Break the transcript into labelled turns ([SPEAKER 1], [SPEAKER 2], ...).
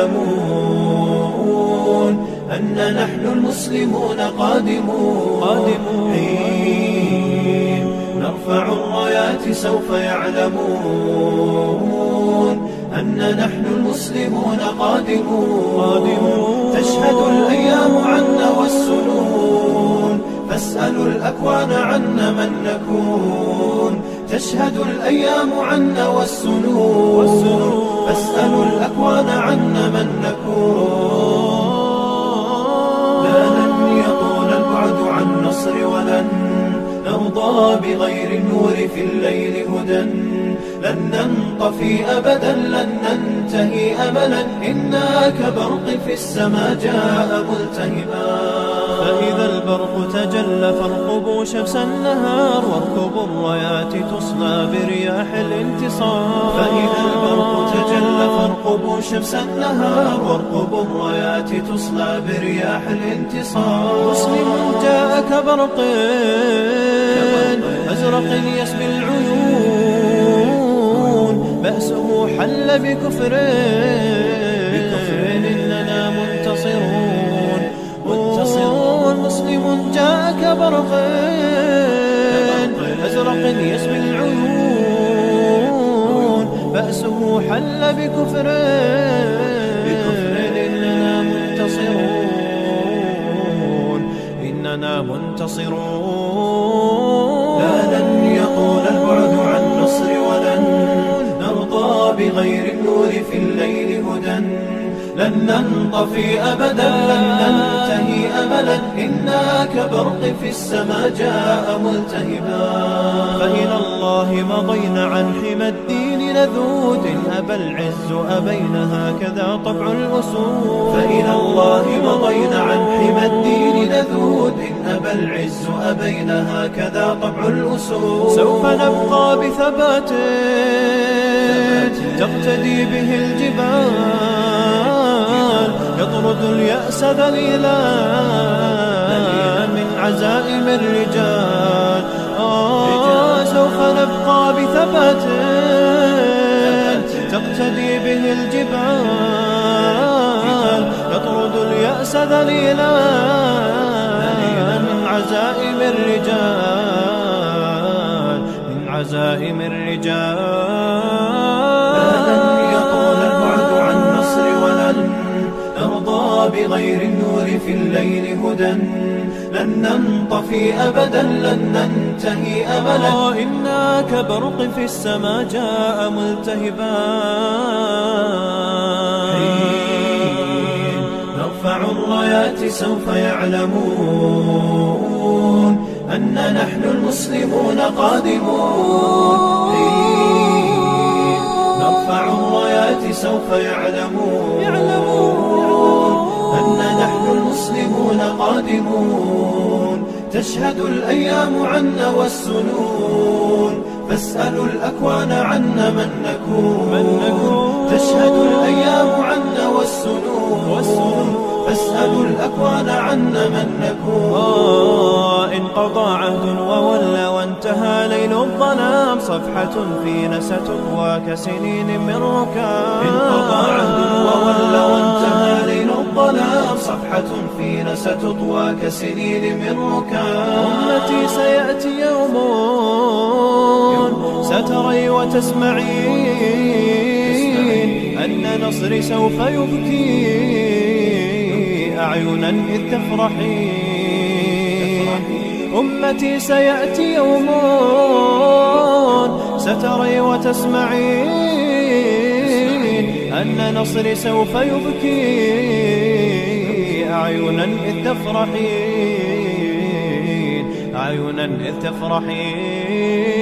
[SPEAKER 1] يعلمون أن نحن المسلمون قادمون حين نرفع الرايات سوف يعلمون أن نحن المسلمون قادمون تشهد الأيام عنا والسنون فاسألوا الأكوان عنا من نكون تشهد الأيام عنا والسنون فاسألوا الأكوان عنا من نكون لا لن يطول البعد عن نصر ولن نرضى بغير النور في الليل هدى لن ننطفي أبدا لن ننتهي أملا إنا كبرق في السماء جاء ملتهبا
[SPEAKER 2] فإذا البرق تجلى فارقبوا شمس النهار واركبوا الرايات تصلى برياح الانتصار
[SPEAKER 1] فإذا البرق تجلى فارقبوا شمس النهار واركبوا الرايات تصلى برياح الانتصار
[SPEAKER 2] مسلم جاء كبرق أزرق يسبي العيون بأسه حل بكفر إننا منتصرون مسلم جاء كبرق أزرق يسبي العيون بأسه حل بكفر إننا منتصرون
[SPEAKER 1] لا لن يطول البعد عن نصر ولن نرضى بغير النور في الليل هدى لن ننطفي أبدا لن ننتهي أملا إنا كبرق في السماء جاء ملتهبا
[SPEAKER 2] فإلى الله مضينا عن حمى الدين لذود أبى العز أبين هكذا طبع الأسود
[SPEAKER 1] فإلى الله مضينا عن حمى الدين لذود أبى العز أبين هكذا طبع الأسود
[SPEAKER 2] سوف نبقى بثبات تقتدي به الجبال يطرد اليأس ذليلا من عزائم الرجال سوف نبقى بثبات تقتدي به الجبال يطرد اليأس ذليلا من عزائم الرجال عزائم الرجال
[SPEAKER 1] لن يطول البعد عن نصر ولن نرضى بغير النور في الليل هدى لن ننطفي أبدا لن ننتهي أملا
[SPEAKER 2] إنا كبرق في السماء جاء ملتهبا
[SPEAKER 1] حين نرفع الرايات سوف يعلمون أن نحن المسلمون قادمون حين نرفع الرايات سوف يعلمون أن نحن المسلمون قادمون تشهد الأيام عنا والسنون فاسألوا الأكوان عنا من نكون تشهد الأيام عنا والسنون فاسألوا الأكوان عنا من نكون
[SPEAKER 2] انقضى عهد وولى وانتهى ليل الظلام صفحة فينا ستطوى كسنين من ركام
[SPEAKER 1] انقضى عهد وولى وانتهى ليل الظلام صفحة فينا ستطوى كسنين من ركام
[SPEAKER 2] أمتي سيأتي يوم ستري وتسمعين أن نصري سوف يبكي أعينا إذ تفرحين أمتي سيأتي يوم ستري وتسمعين أن نصري سوف يبكي أعينا إذ تفرحين أعينا إذ تفرحين